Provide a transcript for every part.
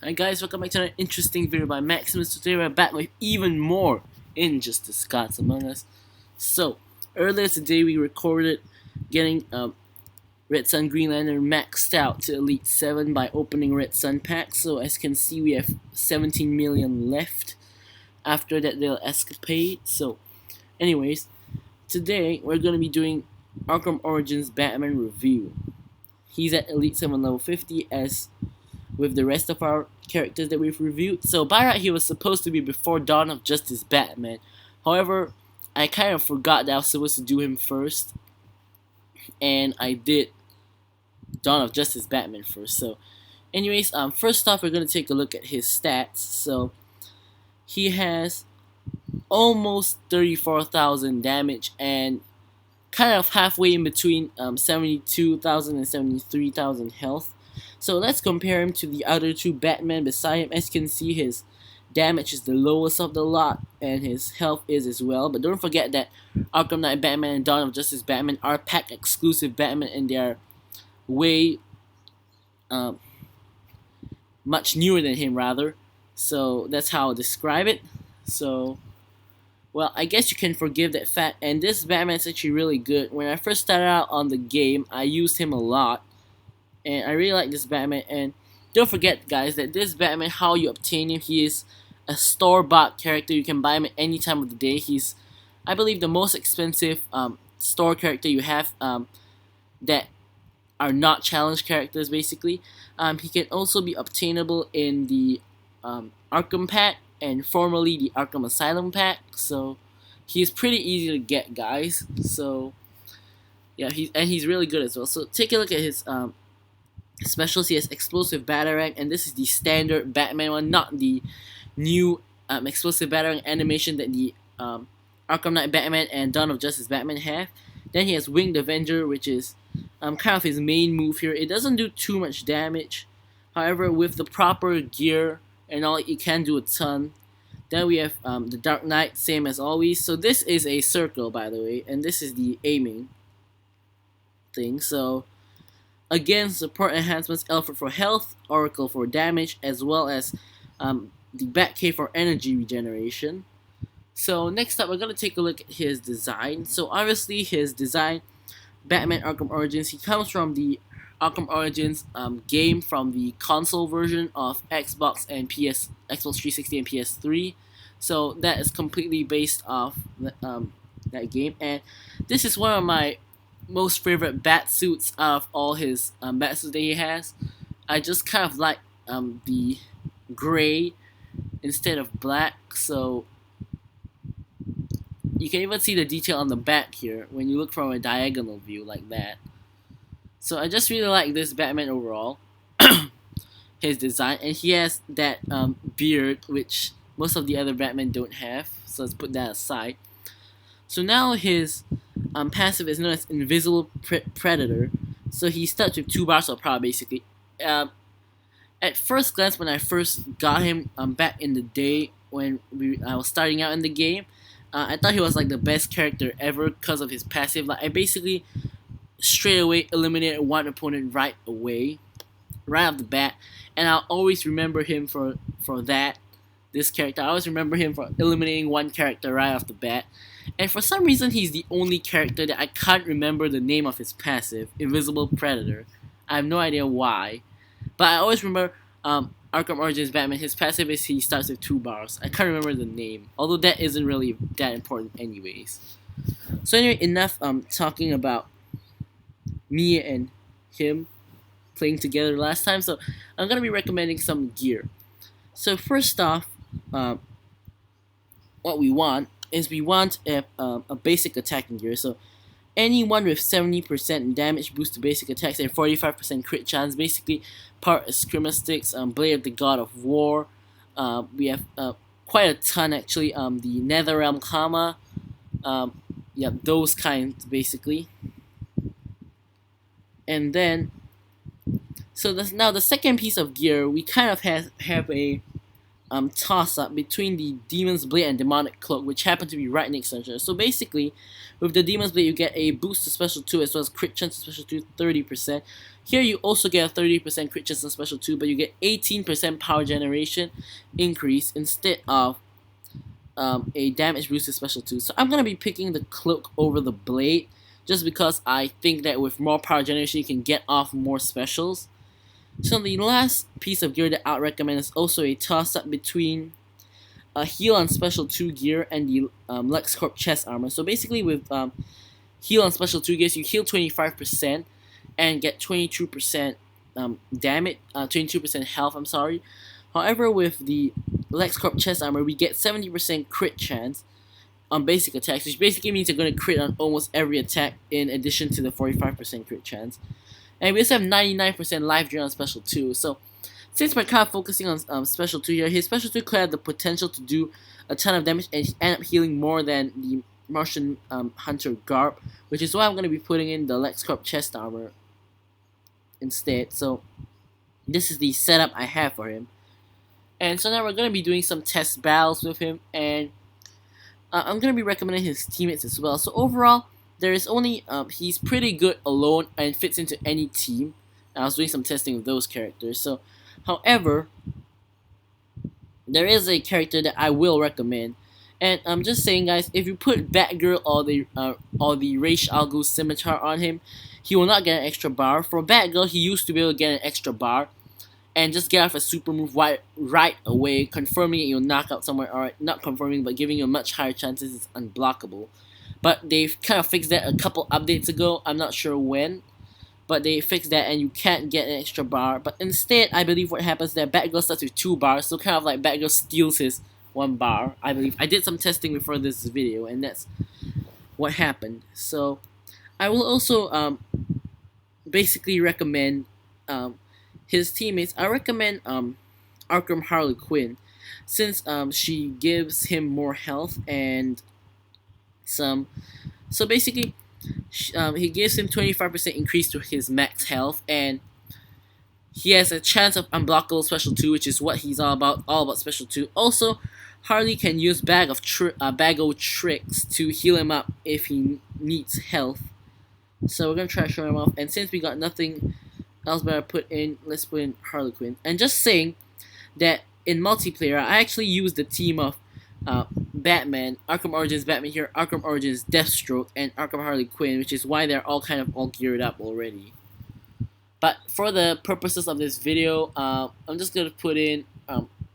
Hi guys, welcome back to another interesting video by Maximus. Today we're back with even more Injustice Gods Among Us. So, earlier today we recorded getting Red Sun Green Lantern maxed out to Elite 7 by opening Red Sun packs. So as you can see we have 17 million left after that little escapade. So, anyways, today we're going to be doing Arkham Origins Batman review. He's at Elite 7 level 50 as with the rest of our characters that we've reviewed. So by right, he was supposed to be before Dawn of Justice Batman. However, I kind of forgot that I was supposed to do him first, and I did Dawn of Justice Batman first. So, anyways, first off, we're gonna take a look at his stats. So, he has almost 34,000 damage and kind of halfway in between 72,000 and 73,000 health. So let's compare him to the other two Batman beside him. As you can see, his damage is the lowest of the lot, and his health is as well. But don't forget that Arkham Knight Batman and Dawn of Justice Batman are pack exclusive Batman, and they are way much newer than him, rather. So that's how I'll describe it. So, well, I guess you can forgive that fact. And this Batman is actually really good. When I first started out on the game, I used him a lot. And I really like this Batman. And don't forget, guys, that this Batman, how you obtain him, he is a store-bought character. You can buy him at any time of the day. He's, I believe, the most expensive store character you have that are not challenge characters, basically. He can also be obtainable in the Arkham pack and formerly the Arkham Asylum pack. So he's pretty easy to get, guys. So yeah, he's really good as well. So take a look at his specials. He has explosive batarang, and this is the standard Batman one, not the new explosive batarang animation that the Arkham Knight Batman and Dawn of Justice Batman have. Then he has Winged Avenger, which is kind of his main move here. It doesn't do too much damage, however, with the proper gear and all, it can do a ton. Then we have the Dark Knight, same as always. So this is a circle, by the way, and this is the aiming thing. So again, support enhancements: Alfred for health, Oracle for damage, as well as the Batcave for energy regeneration. So next up, we're going to take a look at his design. So obviously his design, Batman Arkham Origins, he comes from the Arkham Origins game from the console version of Xbox and Xbox 360 and PS3. So that is completely based off that game. And this is one of my most favorite bat suits out of all his bat suits that he has. I just kind of like the gray instead of black. So you can even see the detail on the back here when you look from a diagonal view like that. So I just really like this Batman overall, his design, and he has that beard which most of the other Batman don't have. So let's put that aside. So now his passive is known as Invisible Predator. So he starts with 2 bars of power, basically. At first glance, when I first got him back in the day when I was starting out in the game, I thought he was like the best character ever because of his passive. Like I basically straight away eliminated one opponent right off the bat, and I'll always remember him for that. This character, I always remember him for eliminating one character right off the bat. And for some reason, he's the only character that I can't remember the name of his passive, Invisible Predator. I have no idea why, but I always remember Arkham Origins Batman. His passive is he starts with 2 bars. I can't remember the name, although that isn't really that important anyways. So anyway, enough talking about me and him playing together last time. So I'm gonna be recommending some gear. So first off, what we want is a basic attacking gear. So anyone with 70% damage boost to basic attacks and 45% crit chance, basically part Screamer-Sticks, Blade of the God of War. We have quite a ton actually. The Netherrealm Kama, yeah, those kinds basically. And then, so now the second piece of gear, we kind of have a toss-up between the Demon's Blade and Demonic Cloak, which happen to be right next to each other. So basically, with the Demon's Blade, you get a boost to Special 2 as well as crit chance to Special 2 30%. Here you also get a 30% crit chance to Special 2, but you get 18% power generation increase instead of a damage boost to Special 2. So I'm going to be picking the Cloak over the Blade, just because I think that with more power generation, you can get off more specials. So the last piece of gear that I would recommend is also a toss-up between a heal on Special 2 gear and the LexCorp chest armor. So basically with heal on Special 2 gears, you heal 25% and get 22% damage, 22% health, I'm sorry. However, with the LexCorp chest armor, we get 70% crit chance on basic attacks, which basically means you're going to crit on almost every attack in addition to the 45% crit chance. And we also have 99% life drain on Special 2. So, since we're kind of focusing on Special 2 here, his Special 2 could have the potential to do a ton of damage and end up healing more than the Martian Hunter Garb, which is why I'm going to be putting in the LexCorp chest armor instead. So, this is the setup I have for him. And so now we're going to be doing some test battles with him, and I'm going to be recommending his teammates as well. So overall, there is only he's pretty good alone and fits into any team. I was doing some testing with those characters. So, however, there is a character that I will recommend, and I'm just saying, guys, if you put Batgirl or the Ra's al Ghul Scimitar on him, he will not get an extra bar. For Batgirl, he used to be able to get an extra bar and just get off a super move right away, confirming you'll knock out someone, or not confirming, but giving you much higher chances it's unblockable. But they've kind of fixed that a couple updates ago, I'm not sure when, but they fixed that and you can't get an extra bar. But instead, I believe what happens is that Batgirl starts with 2 bars, so kind of like Batgirl steals his 1 bar, I believe. I did some testing before this video, and that's what happened. So, I will also basically recommend his teammates. I recommend Arkham Harley Quinn, since she gives him more health and some. So basically, he gives him 25% increase to his max health, and he has a chance of unblockable Special 2, which is what he's all about Special 2. Also, Harley can use Bag of Tricks to heal him up if he needs health. So we're gonna try to show him off, and since we got nothing else better put in, let's put in Harley Quinn. And just saying that in multiplayer, I actually used the team of Batman, Arkham Origins Batman here, Arkham Origins Deathstroke, and Arkham Harley Quinn, which is why they're all kind of all geared up already. But for the purposes of this video, I'm just gonna put in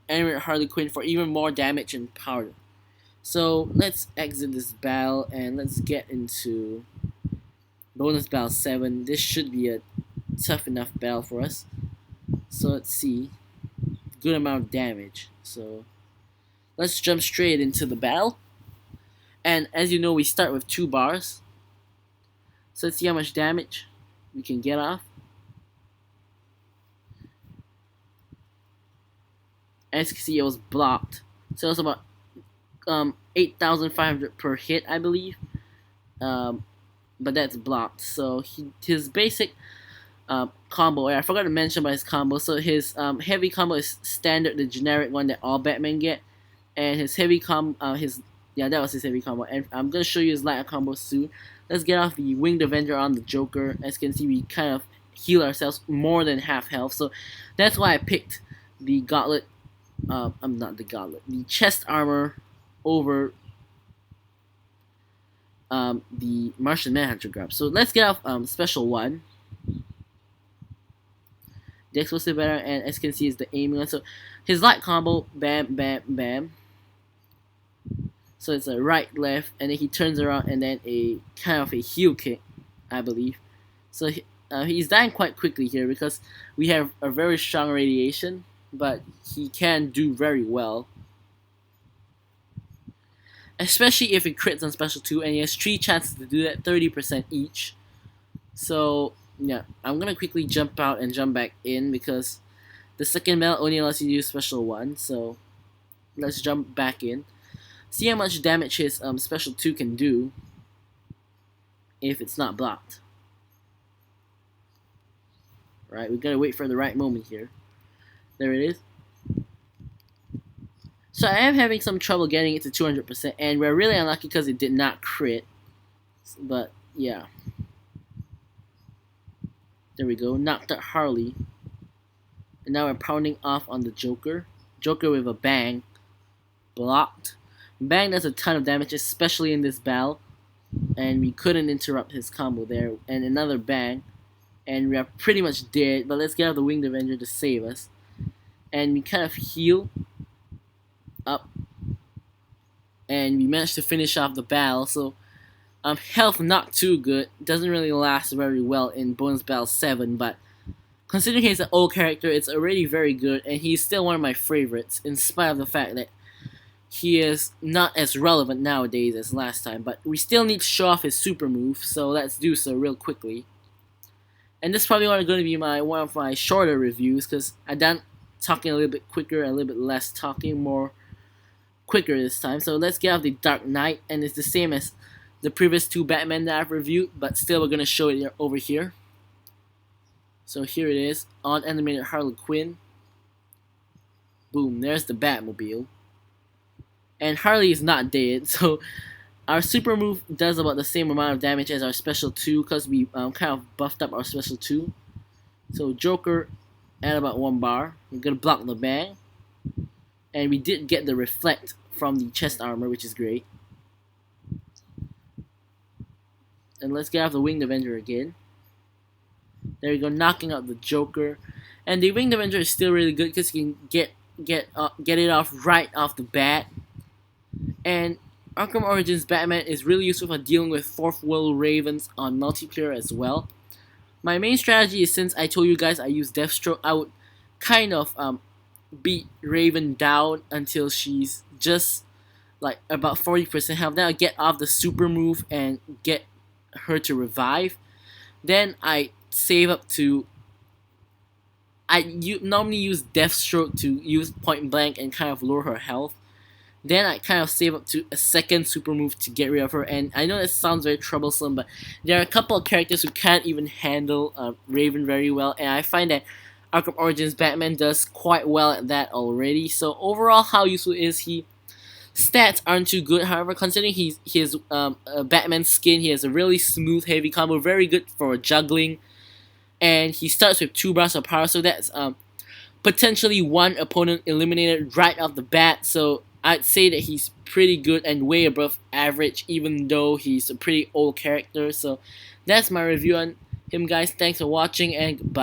Animate Harley Quinn for even more damage and power. So let's exit this battle and let's get into bonus battle 7. This should be a tough enough battle for us. So let's see. Good amount of damage. So let's jump straight into the battle. And as you know, we start with 2 bars. So let's see how much damage we can get off. As you can see, it was blocked. So it's about 8,500 per hit, I believe. But that's blocked. So his basic combo, I forgot to mention about his combo. So his heavy combo is standard, the generic one that all Batman get, and his heavy that was his heavy combo. And I'm gonna show you his light combo soon. Let's get off the Winged Avenger on the Joker. As you can see, we kind of heal ourselves more than half health. So that's why I picked the gauntlet. The chest armor over the Martian Manhunter grab. So let's get off special 1. The explosive better, and as you can see, is the aiming one. So his light combo, bam, bam, bam. So it's a right, left, and then he turns around, and then a kind of a heel kick, I believe. So he's dying quite quickly here because we have a very strong radiation, but he can do very well. Especially if it crits on Special 2, and he has 3 chances to do that, 30% each. So yeah, I'm gonna quickly jump out and jump back in because the second battle only allows you to use Special 1. So let's jump back in. See how much damage his Special 2 can do if it's not blocked. Right, we gotta wait for the right moment here. There it is. So I am having some trouble getting it to 200%, and we're really unlucky because it did not crit. But yeah, there we go. Knocked out Harley, and now we're pounding off on the Joker. Joker with a bang, blocked. Bang does a ton of damage, especially in this battle, and we couldn't interrupt his combo there. And another bang, and we are pretty much dead. But let's get out the Winged Avenger to save us, and we kind of heal up, and we managed to finish off the battle. So health not too good, doesn't really last very well in Bonus Battle 7, but considering he's an old character, it's already very good, and he's still one of my favorites, in spite of the fact that he is not as relevant nowadays as last time. But we still need to show off his super move, so let's do so real quickly. And this is probably going to be one of my shorter reviews, because I done talking a little bit quicker, a little bit less talking, more quicker this time. So let's get out the Dark Knight, and it's the same as the previous two Batman that I've reviewed, but still we're going to show it over here. So here it is, on animated Harley Quinn. Boom, there's the Batmobile. And Harley is not dead, so our super move does about the same amount of damage as our special 2, because we kind of buffed up our special 2. So Joker at about 1 bar. We're going to block the bang. And we did get the reflect from the chest armor, which is great. And let's get off the Winged Avenger again. There we go, knocking out the Joker. And the Winged Avenger is still really good because you can get it off right off the bat. And Arkham Origins Batman is really useful for dealing with 4th World Ravens on multiplayer as well. My main strategy is, since I told you guys I use Deathstroke, I would kind of beat Raven down until she's just like about 40% health. Then I get off the super move and get her to revive. Then I save up to... normally use Deathstroke to use point blank and kind of lower her health. Then I kind of save up to a second super move to get rid of her. And I know that sounds very troublesome, but there are a couple of characters who can't even handle Raven very well, and I find that Arkham Origins Batman does quite well at that already. So overall, how useful is he? Stats aren't too good, however, considering he has Batman skin, he has a really smooth heavy combo, very good for juggling, and he starts with 2 bars of power, so that's potentially 1 opponent eliminated right off the bat. So I'd say that he's pretty good and way above average, even though he's a pretty old character. So that's my review on him, guys. Thanks for watching, and goodbye.